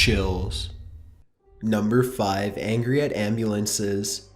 chills. Number 5. Angry at ambulances.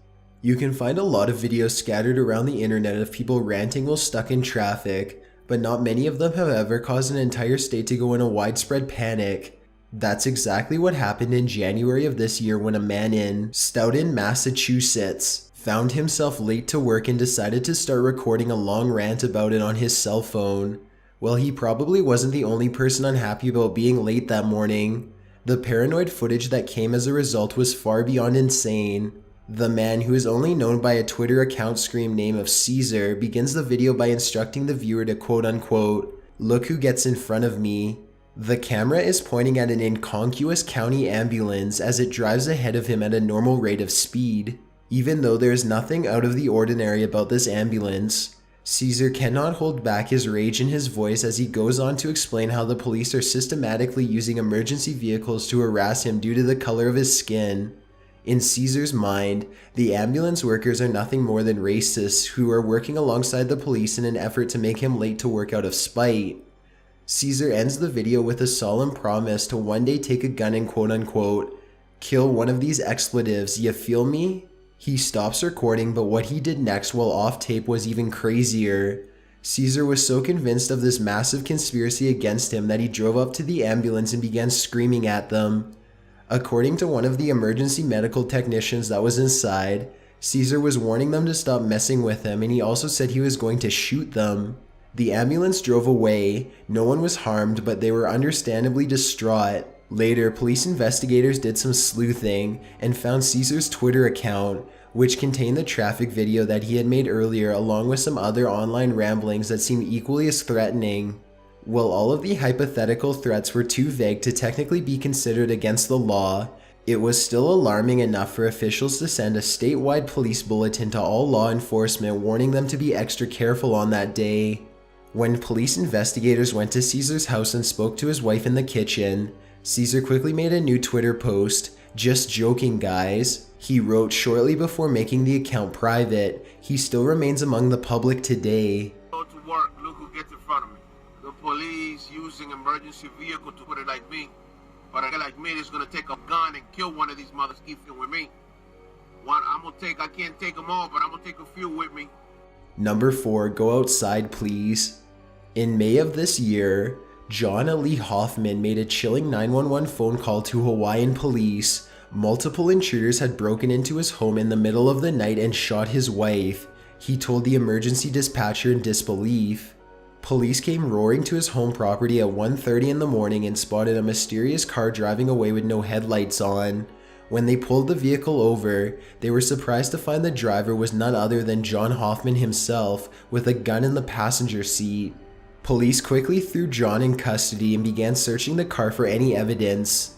You can find a lot of videos scattered around the internet of people ranting while stuck in traffic, but not many of them have ever caused an entire state to go in a widespread panic. That's exactly what happened in January of this year when a man in Stoughton, Massachusetts found himself late to work and decided to start recording a long rant about it on his cell phone. Well, he probably wasn't the only person unhappy about being late that morning. The paranoid footage that came as a result was far beyond insane. The man, who is only known by a Twitter account screen name of Caesar, begins the video by instructing the viewer to quote-unquote, "Look who gets in front of me." The camera is pointing at an inconspicuous county ambulance as it drives ahead of him at a normal rate of speed. Even though there is nothing out of the ordinary about this ambulance, Caesar cannot hold back his rage in his voice as he goes on to explain how the police are systematically using emergency vehicles to harass him due to the color of his skin. In Caesar's mind, the ambulance workers are nothing more than racists who are working alongside the police in an effort to make him late to work out of spite. Caesar ends the video with a solemn promise to one day take a gun and quote-unquote, "kill one of these expletives, ya feel me?" He stops recording, but what he did next while off tape was even crazier. Caesar was so convinced of this massive conspiracy against him that he drove up to the ambulance and began screaming at them. According to one of the emergency medical technicians that was inside, Caesar was warning them to stop messing with him, and he also said he was going to shoot them. The ambulance drove away. No one was harmed, but they were understandably distraught. Later, police investigators did some sleuthing and found Caesar's Twitter account, which contained the traffic video that he had made earlier, along with some other online ramblings that seemed equally as threatening. While all of the hypothetical threats were too vague to technically be considered against the law, it was still alarming enough for officials to send a statewide police bulletin to all law enforcement warning them to be extra careful on that day. When police investigators went to Caesar's house and spoke to his wife in the kitchen, Caesar quickly made a new Twitter post, "Just joking, guys." He wrote shortly before making the account private, "He still remains among the public today." Go to work, look who gets in front of me. The police using emergency vehicle to put it like me. But a guy like me is gonna take a gun and kill one of these mothers keeping with me. I can't take them all, but I'm gonna take a few with me. Number 4, go outside please. In May of this year, John Ali Hoffman made a chilling 911 phone call to Hawaiian police. Multiple intruders had broken into his home in the middle of the night and shot his wife. He told the emergency dispatcher in disbelief. Police came roaring to his home property at 1:30 in the morning and spotted a mysterious car driving away with no headlights on. When they pulled the vehicle over, they were surprised to find the driver was none other than John Hoffman himself, with a gun in the passenger seat. Police quickly threw John in custody and began searching the car for any evidence.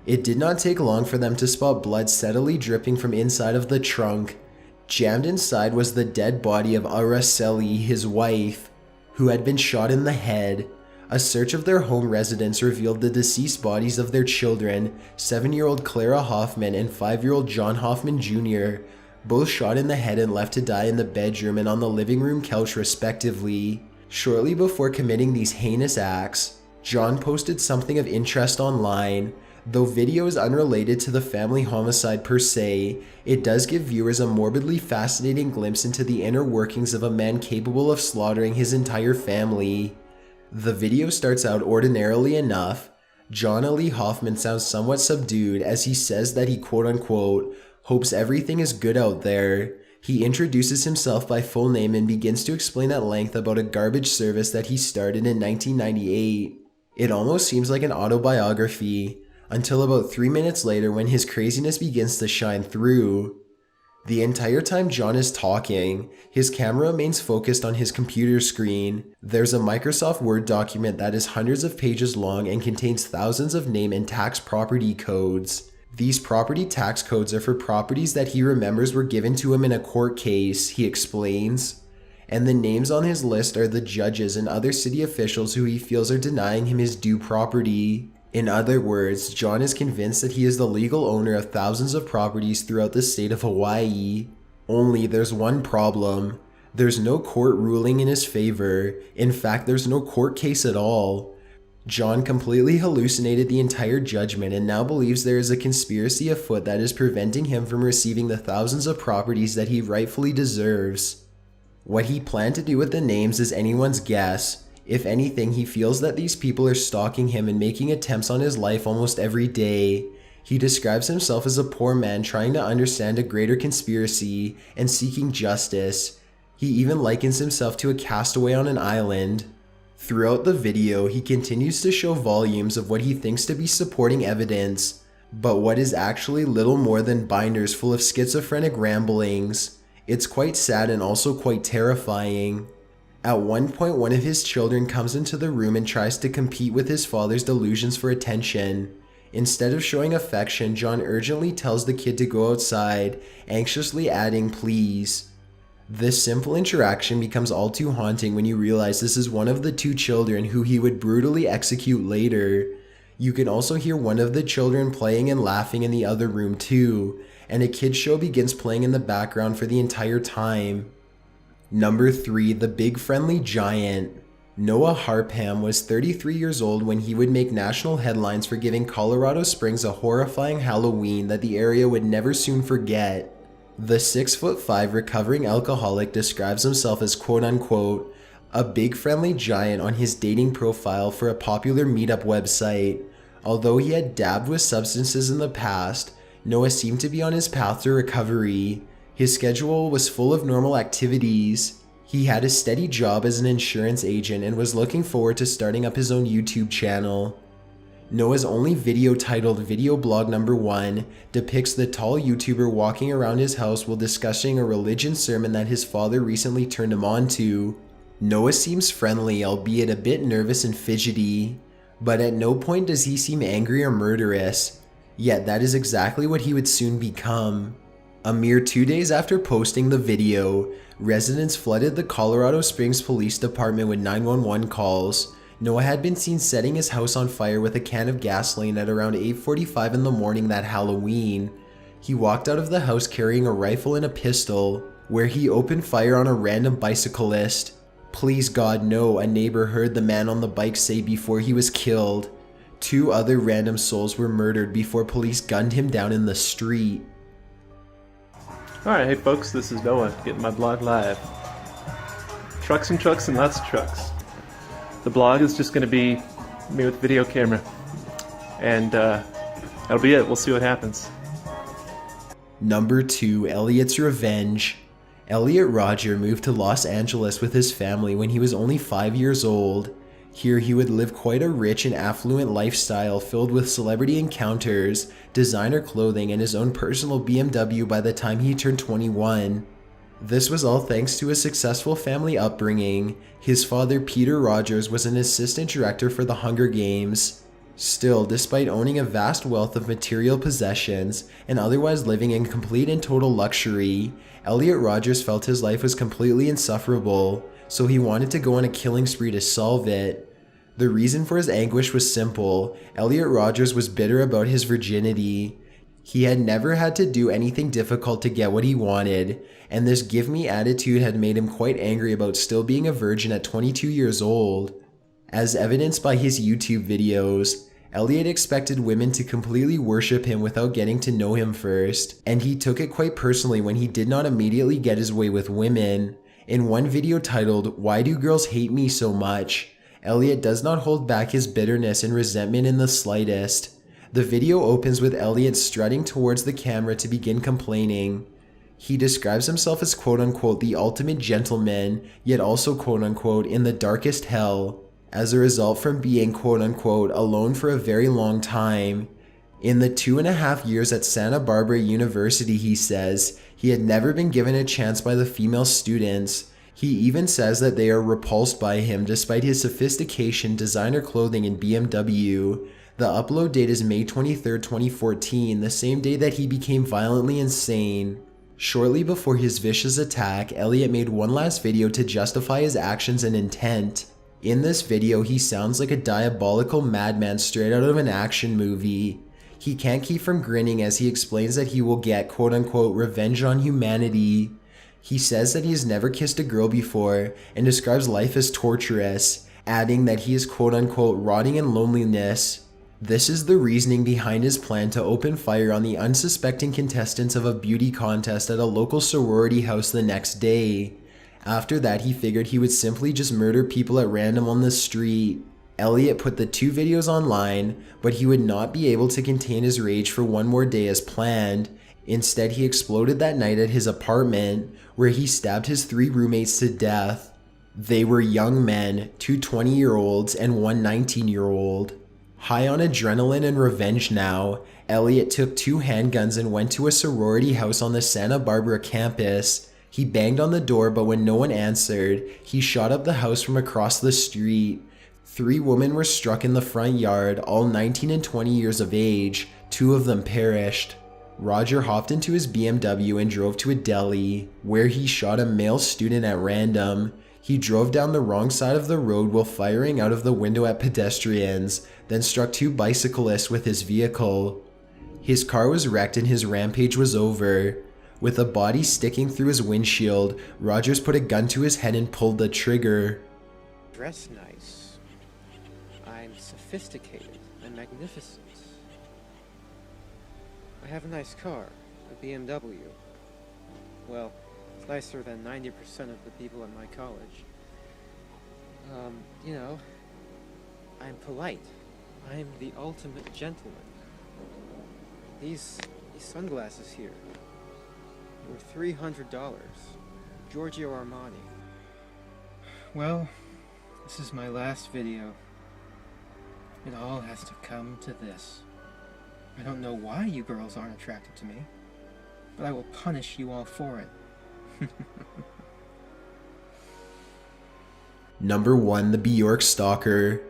It did not take long for them to spot blood steadily dripping from inside of the trunk. Jammed inside was the dead body of Araceli, his wife, who had been shot in the head. A search of their home residence revealed the deceased bodies of their children, 7-year-old Clara Hoffman and 5-year-old John Hoffman Jr., both shot in the head and left to die in the bedroom and on the living room couch respectively. Shortly before committing these heinous acts, John posted something of interest online. Though video is unrelated to the family homicide per se, it does give viewers a morbidly fascinating glimpse into the inner workings of a man capable of slaughtering his entire family. The video starts out ordinarily enough. John Ali Hoffman sounds somewhat subdued as he says that he quote-unquote hopes everything is good out there. He introduces himself by full name and begins to explain at length about a garbage service that he started in 1998. It almost seems like an autobiography, until about 3 minutes later when his craziness begins to shine through. The entire time John is talking, his camera remains focused on his computer screen. There's a Microsoft Word document that is hundreds of pages long and contains thousands of name and tax property codes. These property tax codes are for properties that he remembers were given to him in a court case, he explains. And the names on his list are the judges and other city officials who he feels are denying him his due property. In other words, John is convinced that he is the legal owner of thousands of properties throughout the state of Hawaii. Only there's one problem. There's no court ruling in his favor. In fact, there's no court case at all. John completely hallucinated the entire judgment and now believes there is a conspiracy afoot that is preventing him from receiving the thousands of properties that he rightfully deserves. What he planned to do with the names is anyone's guess. If anything, he feels that these people are stalking him and making attempts on his life almost every day. He describes himself as a poor man trying to understand a greater conspiracy and seeking justice. He even likens himself to a castaway on an island. Throughout the video, he continues to show volumes of what he thinks to be supporting evidence, but what is actually little more than binders full of schizophrenic ramblings. It's quite sad and also quite terrifying. At one point, one of his children comes into the room and tries to compete with his father's delusions for attention. Instead of showing affection, John urgently tells the kid to go outside, anxiously adding, "Please." This simple interaction becomes all too haunting when you realize this is one of the two children who he would brutally execute later. You can also hear one of the children playing and laughing in the other room too, and a kid's show begins playing in the background for the entire time. Number 3. The Big Friendly Giant. Noah Harpham was 33 years old when he would make national headlines for giving Colorado Springs a horrifying Halloween that the area would never soon forget. The 6'5" recovering alcoholic describes himself as quote-unquote a big friendly giant on his dating profile for a popular meetup website. Although he had dabbed with substances in the past, Noah seemed to be on his path to recovery. His schedule was full of normal activities. He had a steady job as an insurance agent and was looking forward to starting up his own YouTube channel. Noah's only video, titled Video Blog Number 1, depicts the tall YouTuber walking around his house while discussing a religion sermon that his father recently turned him on to. Noah seems friendly, albeit a bit nervous and fidgety, but at no point does he seem angry or murderous, yet that is exactly what he would soon become. A mere 2 days after posting the video, residents flooded the Colorado Springs Police Department with 911 calls. Noah had been seen setting his house on fire with a can of gasoline at around 8:45 in the morning that Halloween. He walked out of the house carrying a rifle and a pistol, where he opened fire on a random bicyclist. "Please God, no," a neighbor heard the man on the bike say before he was killed. 2 other random souls were murdered before police gunned him down in the street. Alright, hey folks, this is Noah, getting my blog live. Trucks and trucks and lots of trucks. The blog is just going to be me with a video camera, and that'll be it. We'll see what happens. Number 2. Elliot's Revenge. Elliot Rodger moved to Los Angeles with his family when he was only 5 years old. Here he would live quite a rich and affluent lifestyle filled with celebrity encounters, designer clothing, and his own personal BMW by the time he turned 21. This was all thanks to a successful family upbringing. His father, Peter Rogers, was an assistant director for the Hunger Games. Still, despite owning a vast wealth of material possessions and otherwise living in complete and total luxury, Elliot Rodgers felt his life was completely insufferable, so he wanted to go on a killing spree to solve it. The reason for his anguish was simple. Elliot Rodgers was bitter about his virginity. He had never had to do anything difficult to get what he wanted, and this give me attitude had made him quite angry about still being a virgin at 22 years old. As evidenced by his YouTube videos, Elliot expected women to completely worship him without getting to know him first, and he took it quite personally when he did not immediately get his way with women. In one video titled, "Why Do Girls Hate Me So Much?", Elliot does not hold back his bitterness and resentment in the slightest. The video opens with Elliot strutting towards the camera to begin complaining. He describes himself as quote-unquote the ultimate gentleman, yet also quote-unquote in the darkest hell, as a result from being quote-unquote alone for a very long time. In the 2.5 years at Santa Barbara University, he says, he had never been given a chance by the female students. He even says that they are repulsed by him despite his sophistication, designer clothing, and BMW. The upload date is May 23, 2014, the same day that he became violently insane. Shortly before his vicious attack, Elliot made one last video to justify his actions and intent. In this video, he sounds like a diabolical madman straight out of an action movie. He can't keep from grinning as he explains that he will get quote-unquote revenge on humanity. He says that he has never kissed a girl before and describes life as torturous, adding that he is quote-unquote rotting in loneliness. This is the reasoning behind his plan to open fire on the unsuspecting contestants of a beauty contest at a local sorority house the next day. After that, he figured he would simply just murder people at random on the street. Elliot put the 2 videos online, but he would not be able to contain his rage for one more day as planned. Instead, he exploded that night at his apartment, where he stabbed his 3 roommates to death. They were young men, 2 20-year-olds and 1 19-year-old. High on adrenaline and revenge now, Elliot took 2 handguns and went to a sorority house on the Santa Barbara campus. He banged on the door, but when no one answered, he shot up the house from across the street. 3 women were struck in the front yard, all 19 and 20 years of age. 2 of them perished. Roger hopped into his BMW and drove to a deli, where he shot a male student at random. He drove down the wrong side of the road while firing out of the window at pedestrians, then struck 2 bicyclists with his vehicle. His car was wrecked and his rampage was over. With a body sticking through his windshield, Rogers put a gun to his head and pulled the trigger. Dress nice. I'm sophisticated and magnificent. I have a nice car, a BMW. Well, it's nicer than 90% of the people at my college. You know, I'm polite. I'm the ultimate gentleman. These sunglasses here were $300. Giorgio Armani. Well, this is my last video. It all has to come to this. I don't know why you girls aren't attracted to me, but I will punish you all for it. Number 1. The Bjork Stalker.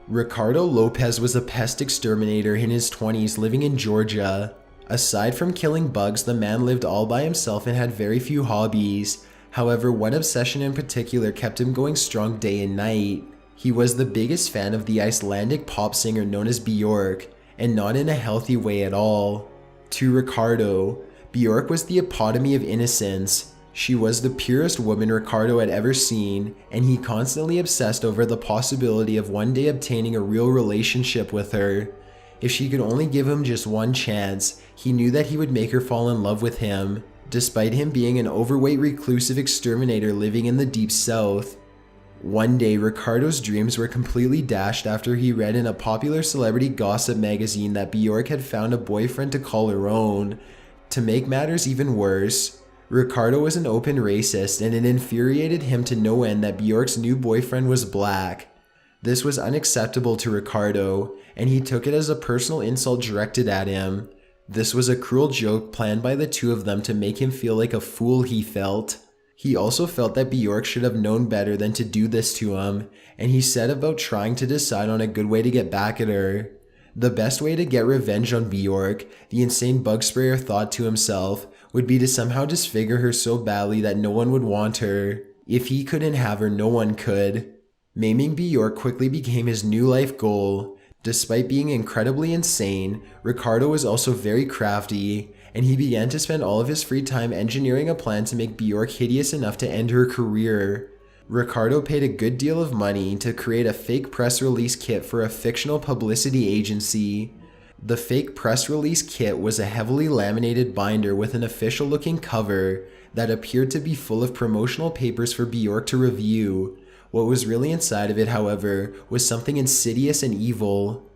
Ricardo Lopez was a pest exterminator in his 20s living in Georgia. Aside from killing bugs, the man lived all by himself and had very few hobbies. However, one obsession in particular kept him going strong day and night. He was the biggest fan of the Icelandic pop singer known as Bjork, and not in a healthy way at all. To Ricardo, Bjork was the epitome of innocence. She was the purest woman Ricardo had ever seen, and he constantly obsessed over the possibility of one day obtaining a real relationship with her. If she could only give him just one chance, he knew that he would make her fall in love with him, despite him being an overweight reclusive exterminator living in the deep south. One day, Ricardo's dreams were completely dashed after he read in a popular celebrity gossip magazine that Bjork had found a boyfriend to call her own. To make matters even worse, Ricardo was an open racist, and it infuriated him to no end that Bjork's new boyfriend was black. This was unacceptable to Ricardo, and he took it as a personal insult directed at him. This was a cruel joke planned by the 2 of them to make him feel like a fool, he felt. He also felt that Bjork should have known better than to do this to him, and he set about trying to decide on a good way to get back at her. The best way to get revenge on Bjork, the insane bug sprayer thought to himself, would be to somehow disfigure her so badly that no one would want her. If he couldn't have her, no one could. Maiming Bjork quickly became his new life goal. Despite being incredibly insane, Ricardo was also very crafty, and he began to spend all of his free time engineering a plan to make Bjork hideous enough to end her career. Ricardo paid a good deal of money to create a fake press release kit for a fictional publicity agency. The fake press release kit was a heavily laminated binder with an official-looking cover that appeared to be full of promotional papers for Bjork to review. What was really inside of it, however, was something insidious and evil.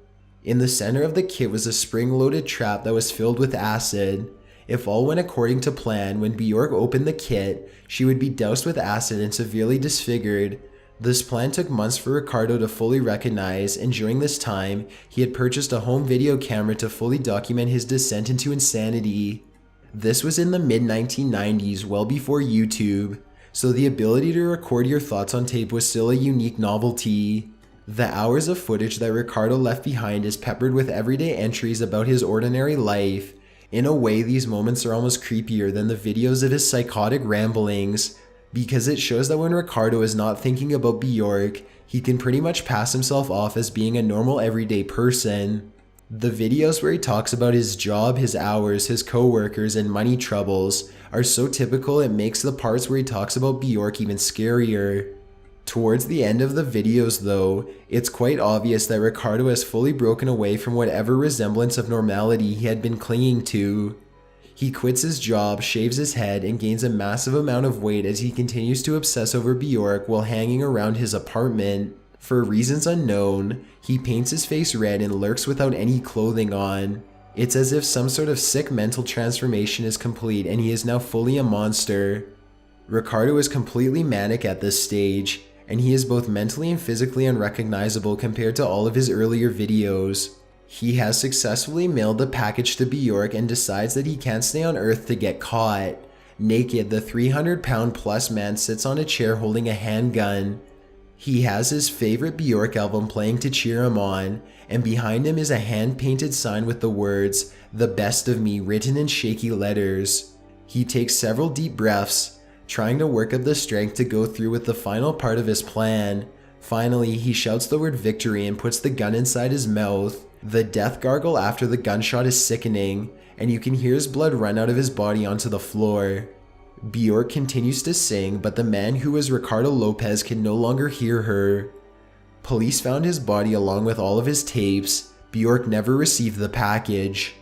In the center of the kit was a spring-loaded trap that was filled with acid. If all went according to plan, when Bjork opened the kit, she would be doused with acid and severely disfigured. This plan took months for Ricardo to fully recognize, and during this time, he had purchased a home video camera to fully document his descent into insanity. This was in the mid-1990s, well before YouTube, so the ability to record your thoughts on tape was still a unique novelty. The hours of footage that Ricardo left behind is peppered with everyday entries about his ordinary life. In a way, these moments are almost creepier than the videos of his psychotic ramblings, because it shows that when Ricardo is not thinking about Bjork, he can pretty much pass himself off as being a normal everyday person. The videos where he talks about his job, his hours, his co-workers, and money troubles are so typical it makes the parts where he talks about Bjork even scarier. Towards the end of the videos though, it's quite obvious that Ricardo has fully broken away from whatever resemblance of normality he had been clinging to. He quits his job, shaves his head, and gains a massive amount of weight as he continues to obsess over Bjork while hanging around his apartment. For reasons unknown, he paints his face red and lurks without any clothing on. It's as if some sort of sick mental transformation is complete and he is now fully a monster. Ricardo is completely manic at this stage, and he is both mentally and physically unrecognizable compared to all of his earlier videos. He has successfully mailed the package to Bjork and decides that he can't stay on Earth to get caught. Naked, the 300-pound plus man sits on a chair holding a handgun. He has his favorite Bjork album playing to cheer him on, and behind him is a hand-painted sign with the words, "The best of me," written in shaky letters. He takes several deep breaths, trying to work up the strength to go through with the final part of his plan. Finally, he shouts the word victory and puts the gun inside his mouth. The death gargle after the gunshot is sickening, and you can hear his blood run out of his body onto the floor. Bjork continues to sing, but the man who was Ricardo Lopez can no longer hear her. Police found his body along with all of his tapes. Bjork never received the package.